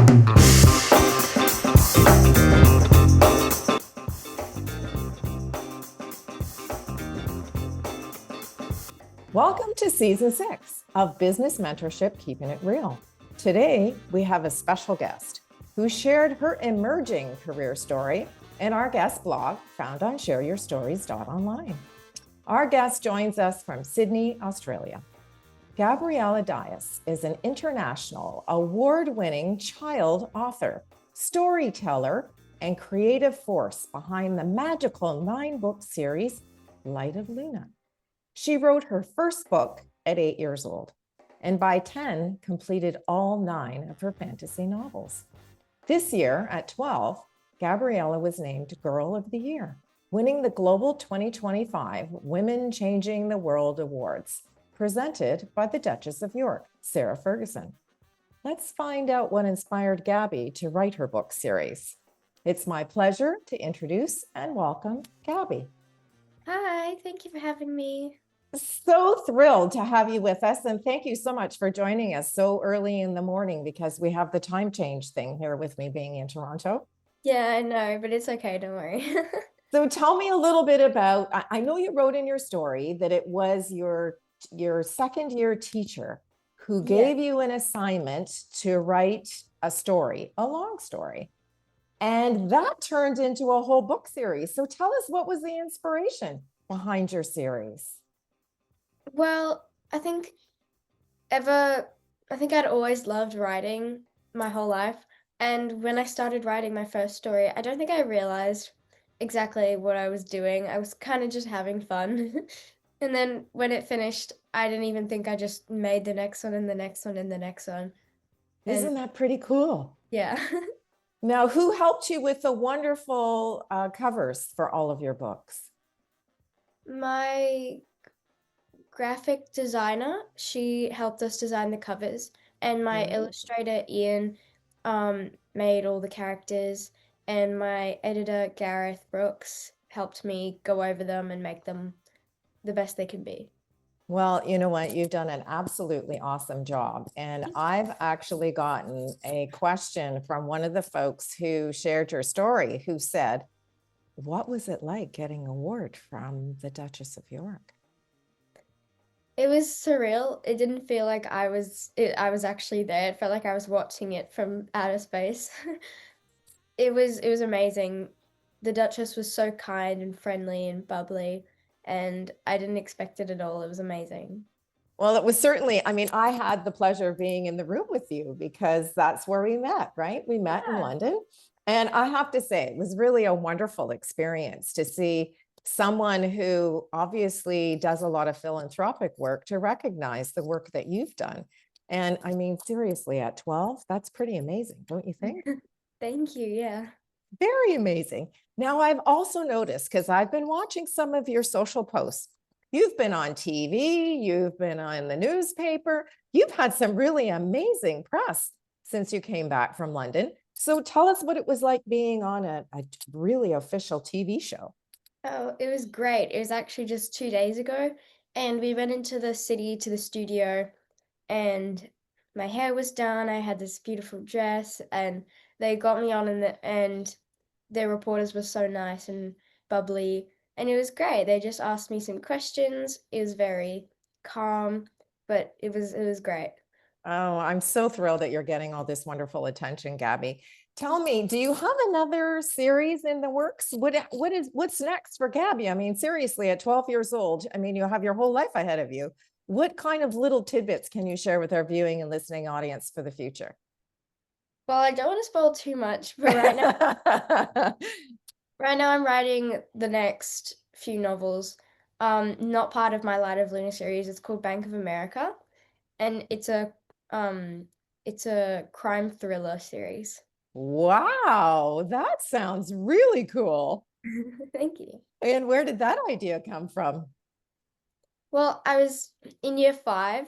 Welcome to Season 6 of Business Mentorship, Keeping It Real. Today, we have a special guest who shared her emerging career story in our guest blog found on shareyourstories.online. Our guest joins us from Sydney, Australia. Gabriella Dias is an international award-winning child author, storyteller, and creative force behind the magical 9-book series, Light of Luna. She wrote her first book at 8 years old, and by 10, completed all 9 of her fantasy novels. This year, at 12, Gabriella was named Girl of the Year, winning the Global 2025 Women Changing the World Awards, presented by the Duchess of York, Sarah Ferguson. Let's find out what inspired Gaby to write her book series. It's my pleasure to introduce and welcome Gaby. Hi, thank you for having me. So thrilled to have you with us, and thank you so much for joining us so early in the morning because we have the time change thing here with me being in Toronto. Yeah, I know, but it's okay, don't worry. So tell me a little bit about, I know you wrote in your story that it was your second year teacher who gave you an assignment to write a story, a long story. And that turned into a whole book series. So tell us, what was the inspiration behind your series? Well, I think I'd always loved writing my whole life. And when I started writing my first story, I don't think I realized exactly what I was doing. I was kind of just having fun. And then when it finished, I didn't even think I just made the next one and the next one and the next one. Isn't that pretty cool? Yeah. Now, who helped you with the wonderful covers for all of your books? My graphic designer, she helped us design the covers, and my illustrator Ian made all the characters, and my editor Gareth Brooks helped me go over them and make them the best they can be. Well, you know what? You've done an absolutely awesome job. And I've actually gotten a question from one of the folks who shared your story, who said, what was it like getting an award from the Duchess of York? It was surreal. It didn't feel like I was actually there. It felt like I was watching it from outer space. It was amazing. The Duchess was so kind and friendly and bubbly, and I didn't expect it at all. It was amazing. Well, it was certainly, I mean, I had the pleasure of being in the room with you because that's where we met, right? We met in London. And I have to say, it was really a wonderful experience to see someone who obviously does a lot of philanthropic work to recognize the work that you've done. And I mean, seriously, at 12, that's pretty amazing, don't you think? Thank you. Yeah. Very amazing. Now, I've also noticed, because I've been watching some of your social posts, you've been on TV, you've been on the newspaper, you've had some really amazing press since you came back from London. So tell us what it was like being on a really official TV show. Oh, it was great. It was actually just 2 days ago, and we went into the city to the studio, and my hair was done. I had this beautiful dress, and they got me on, and their reporters were so nice and bubbly, and it was great. They just asked me some questions. It was very calm, but it was great. Oh, I'm so thrilled that you're getting all this wonderful attention, Gaby. Tell me, do you have another series in the works? What's next for Gaby? I mean, seriously, at 12 years old, I mean, you have your whole life ahead of you. What kind of little tidbits can you share with our viewing and listening audience for the future? Well, I don't want to spoil too much, but right now I'm writing the next few novels. Not part of my Light of Luna series. It's called Bank of America, and it's a crime thriller series. Wow, that sounds really cool. Thank you. And where did that idea come from? Well, I was in year 5,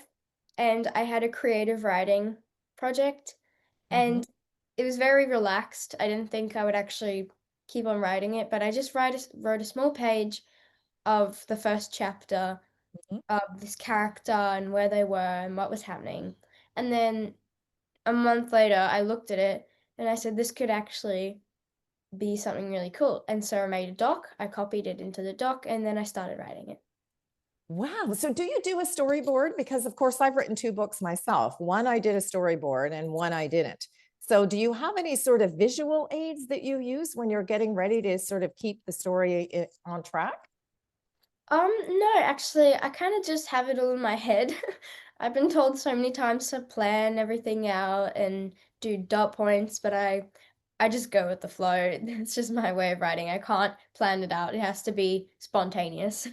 and I had a creative writing project, and it was very relaxed. I didn't think I would actually keep on writing it, but I just wrote a small page of the first chapter of this character and where they were and what was happening. And then a month later, I looked at it and I said this could actually be something really cool. And so I made a doc, I copied it into the doc, and then I started writing it. Wow. So do you do a storyboard? Because of course I've written two books myself. One I did a storyboard and one I didn't. So do you have any sort of visual aids that you use when you're getting ready to sort of keep the story on track? No, actually, I kind of just have it all in my head. I've been told so many times to plan everything out and do dot points, but I just go with the flow. It's just my way of writing. I can't plan it out. It has to be spontaneous.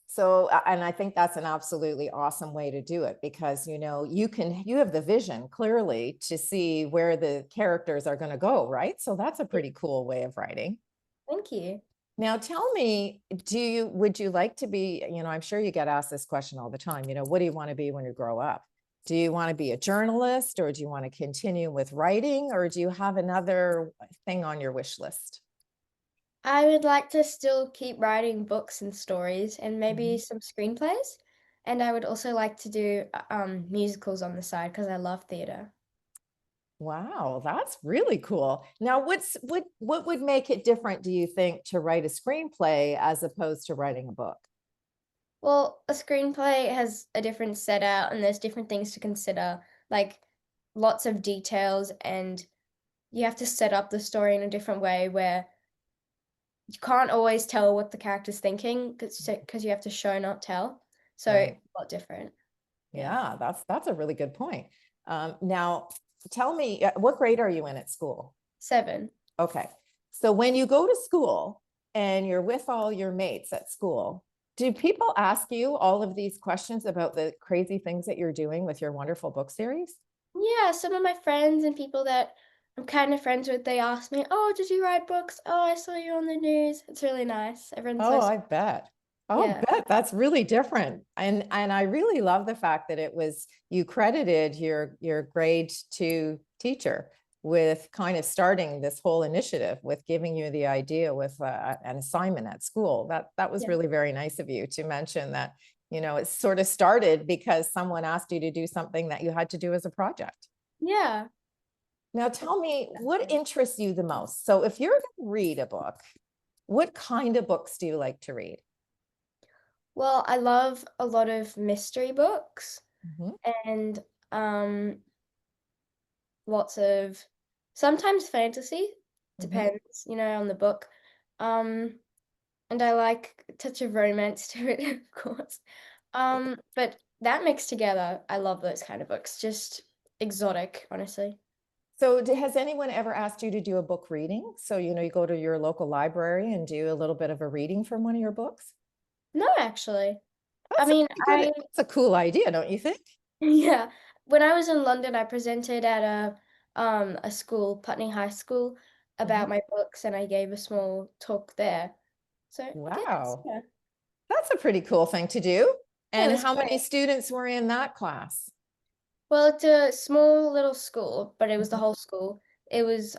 So, and I think that's an absolutely awesome way to do it because, you have the vision clearly to see where the characters are going to go, right? So that's a pretty cool way of writing. Thank you. Now tell me, would you like to be, I'm sure you get asked this question all the time, what do you want to be when you grow up? Do you want to be a journalist or do you want to continue with writing or do you have another thing on your wish list? I would like to still keep writing books and stories and maybe Mhm. some screenplays. And I would also like to do musicals on the side because I love theater. Wow, that's really cool. Now, what would make it different, do you think, to write a screenplay as opposed to writing a book? Well, a screenplay has a different setup and there's different things to consider, like lots of details, and you have to set up the story in a different way where you can't always tell what the character's thinking because you have to show, not tell. So Right. a lot different. Yeah. Yeah, that's a really good point. Now, tell me, what grade are you in at school? 7. Okay. So when you go to school and you're with all your mates at school, do people ask you all of these questions about the crazy things that you're doing with your wonderful book series? Yeah, some of my friends and people that I'm kind of friends with, they ask me, "Oh, did you write books? Oh, I saw you on the news." It's really nice. Everyone's so Oh, I bet. I'll yeah. bet that's really different. And I really love the fact that it was you credited your grade 2 teacher with kind of starting this whole initiative with giving you the idea with an assignment at school. That was Yeah. really very nice of you to mention that, it sort of started because someone asked you to do something that you had to do as a project. Yeah. Now tell me what interests you the most. So if you're going to read a book, what kind of books do you like to read? Well, I love a lot of mystery books Mhm. and um lots of sometimes fantasy, Mhm. depends, on the book. Um and I like a touch of romance to it, of course. But that mixed together, I love those kind of books. Just exotic, honestly. So has anyone ever asked you to do a book reading? So, you go to your local library and do a little bit of a reading from one of your books? No, actually. I That's a mean, pretty good, that's a cool idea, don't you think? yeah. When I was in London, I presented at a school, Putney High School, about Mhm. my books, and I gave a small talk there. So I guess, Wow. yeah. That's a pretty cool thing to do. Yeah, it And was how many great. students were in that class? Well, it's a small little school, but it was the Mhm. whole school. It was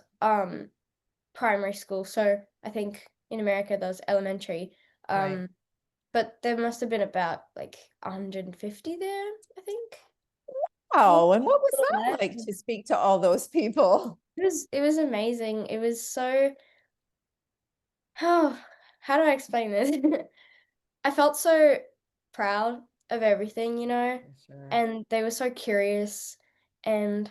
primary school, so I think in America there's elementary. Right. Um, but there must have been about like 150 there, I think. Maybe Oh, and what was a little that less. like to speak to all those people? It was amazing. It was so how do I explain this? I felt so proud of everything, Sure. and they were so curious, and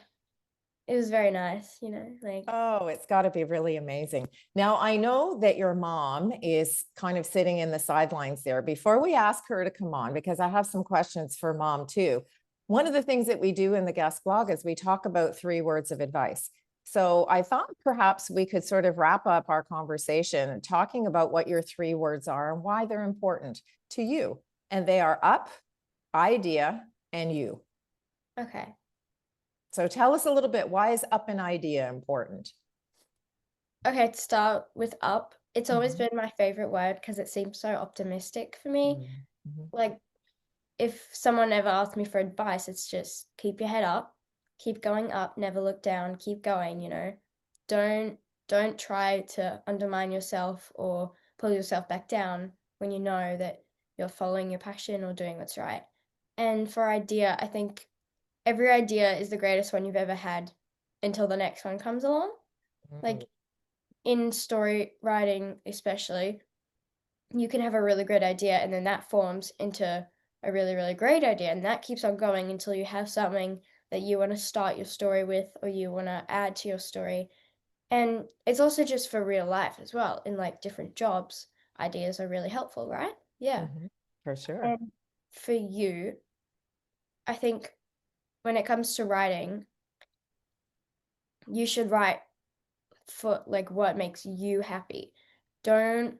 it was very nice, like Oh, it's got to be really amazing. Now, I know that your mom is kind of sitting in the sidelines there. Before we ask her to come on, because I have some questions for mom too. One of the things that we do in the guest blog is we talk about 3 words of advice. So I thought perhaps we could sort of wrap up our conversation talking about what your 3 words are and why they're important to you. And they are up, idea, and you. okay. So tell us a little bit, why is up an idea important? Okay, to start with up, it's always Mhm. been my favorite word because it seems so optimistic for me. Mhm. Mhm. Like if someone ever asked me for advice, it's just keep your head up, keep going up, never look down, keep going. Don't don't try to undermine yourself or pull yourself back down when you know that you're following your passion or doing what's right. And for idea, I think every idea is the greatest one you've ever had until the next one comes along. Mm. Like in story writing, especially, you can have a really great idea and then that forms into a really, really great idea. And that keeps on going until you have something that you want to start your story with or you want to add to your story. And it's also just for real life as well. In like different jobs, ideas are really helpful, right? Yeah. For sure. And for you, I think when it comes to writing, you should write for like what makes you happy. Don't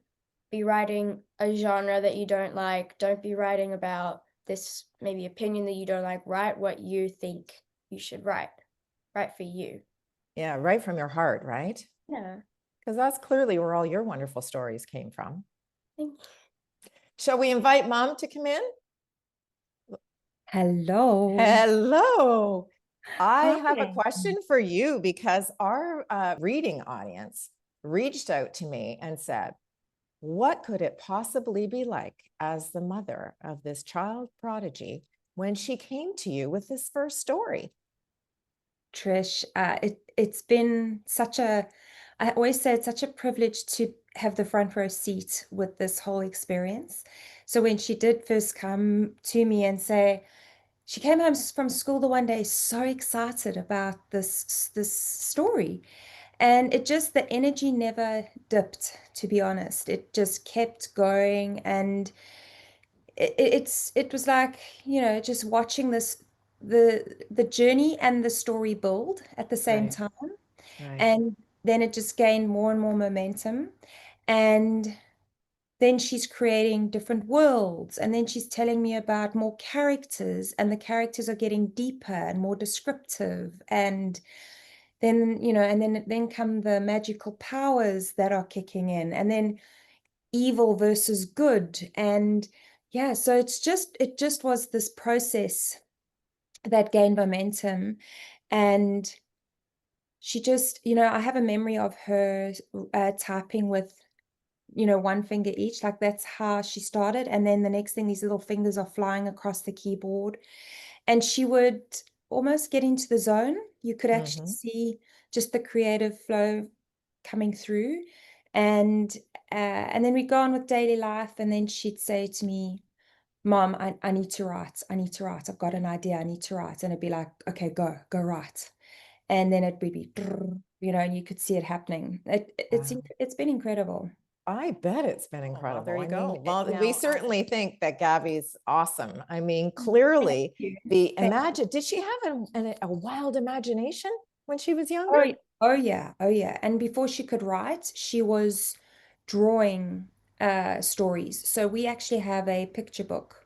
be writing a genre that you don't like. Don't be writing about this maybe opinion that you don't like. Write what you think you should write. Write for you. Yeah, right from your heart, right? Yeah. Because that's clearly where all your wonderful stories came from. Thank you. Shall we invite Mom to come in? Hello. Hello. I have a Hi. question for you because our reading audience reached out to me and said, what could it possibly be like as the mother of this child prodigy when she came to you with this first story? Trish, it's been I always say it's such a privilege to have the front row seat with this whole experience. So when she did first come to me and say, she came home from school the one day so excited about this story. And the energy never dipped, to be honest. It just kept going. And it was like, just watching the journey and the story build at the same Right, time. right. And then it just gained more and more momentum. And then she's creating different worlds. And then she's telling me about more characters, and the characters are getting deeper and more descriptive. And then come the magical powers that are kicking in, and then evil versus good. And yeah, so it just was this process that gained momentum. And she just, I have a memory of her typing with, one finger each. Like that's how she started. And then the next thing, these little fingers are flying across the keyboard. And she would almost get into the zone. You could actually Mm-hmm. see just the creative flow coming through. And and then we'd go on with daily life. And then she'd say to me, Mom, I need to write. I need to write. I've got an idea. I need to write. And it'd be like, okay, go write. And then it would be, and you could see it happening. Wow. It's been incredible. I bet it's been Well, incredible. there you I go. mean, well, we Now, certainly think that Gabby's awesome. I mean, Thank clearly you. the Thank imagine, did she have a wild imagination when she was younger? Oh, oh yeah, oh yeah. And before she could write, she was drawing stories. So we actually have a picture book.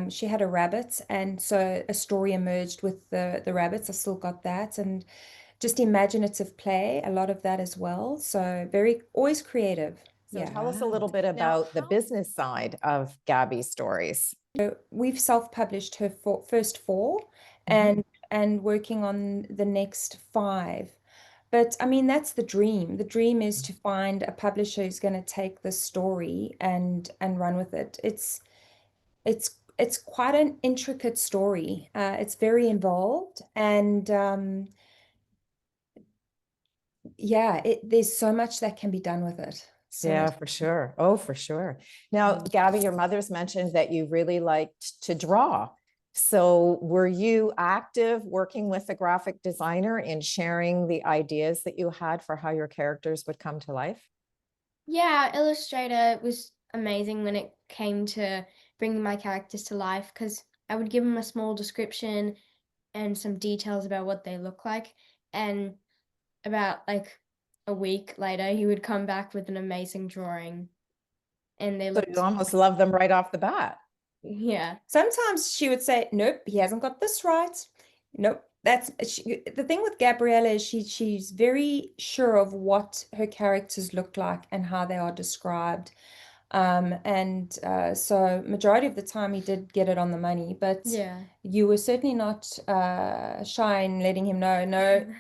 She had a rabbit, and so a story emerged with the rabbits. I still got that, and just imaginative play, a lot of that as well. So very always creative. So Yeah. tell us a little bit now, about the business side of Gabby's stories. We've self-published her first four, Mhm. and working on the next five. But I mean, that's the dream. The dream is to find a publisher who's going to take this story and run with it. It's quite an intricate story. It's very involved, and yeah, there's so much that can be done with it. So Yeah, much. for sure. Oh, for sure. Now, Mm. Gabby, your mother's mentioned that you really liked to draw. So were you active working with a graphic designer in sharing the ideas that you had for how your characters would come to life? yeah, Illustrator was amazing when it came to bringing my characters to life because I would give them a small description and some details about what they look like. And about like a week later, he would come back with an amazing drawing and they So you looked, almost love them right off the bat. yeah. Sometimes she would say, "Nope, he hasn't got this right. Nope." The thing with Gabriella is she's very sure of what her characters look like and how they are described. So majority of the time he did get it on the money, but Yeah. you were certainly not shy in letting him know,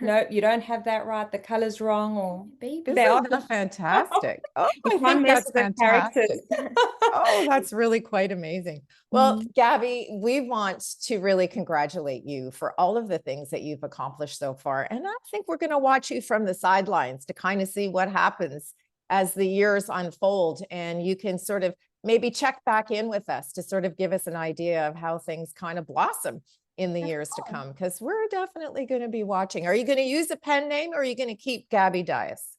no, you don't have that right, the color's wrong, or Baby. they are Isn't that fantastic? Oh, you I can't think mess that's with the characters. fantastic. Oh, that's really quite amazing. Well, Mm. Gaby, we want to really congratulate you for all of the things that you've accomplished so far. And I think we're going to watch you from the sidelines to kind of see what happens as the years unfold. And you can sort of maybe check back in with us to sort of give us an idea of how things kind of blossom in the years to come, because we're definitely going to be watching. Are you going to use a pen name, or are you going to keep Gaby Dias?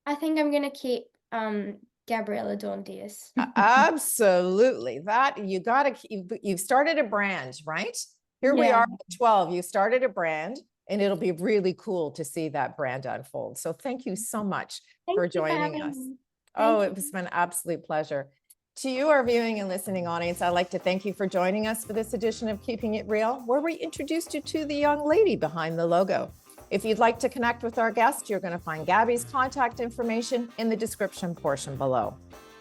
I think I'm gonna keep Gabriella Dias. Absolutely. That you got to, you've started a brand, right? Here we Yeah. are at 12. You started a brand, and it'll be really cool to see that brand unfold. So thank you so much Thank for you for joining having us. me. Oh, Thank it has been an absolute pleasure. To you, our viewing and listening audience, I'd like to thank you for joining us for this edition of Keeping It Real, where we introduced you to the young lady behind the logo. If you'd like to connect with our guest, you're going to find Gaby's contact information in the description portion below.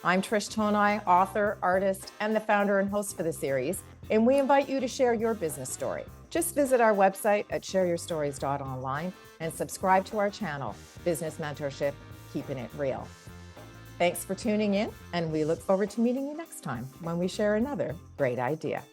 I'm Trish Tonai, author, artist, and the founder and host for the series, and we invite you to share your business story. Just visit our website at shareyourstories.online and subscribe to our channel, Business Mentorship, Keeping It Real. Thanks for tuning in, and we look forward to meeting you next time when we share another great idea.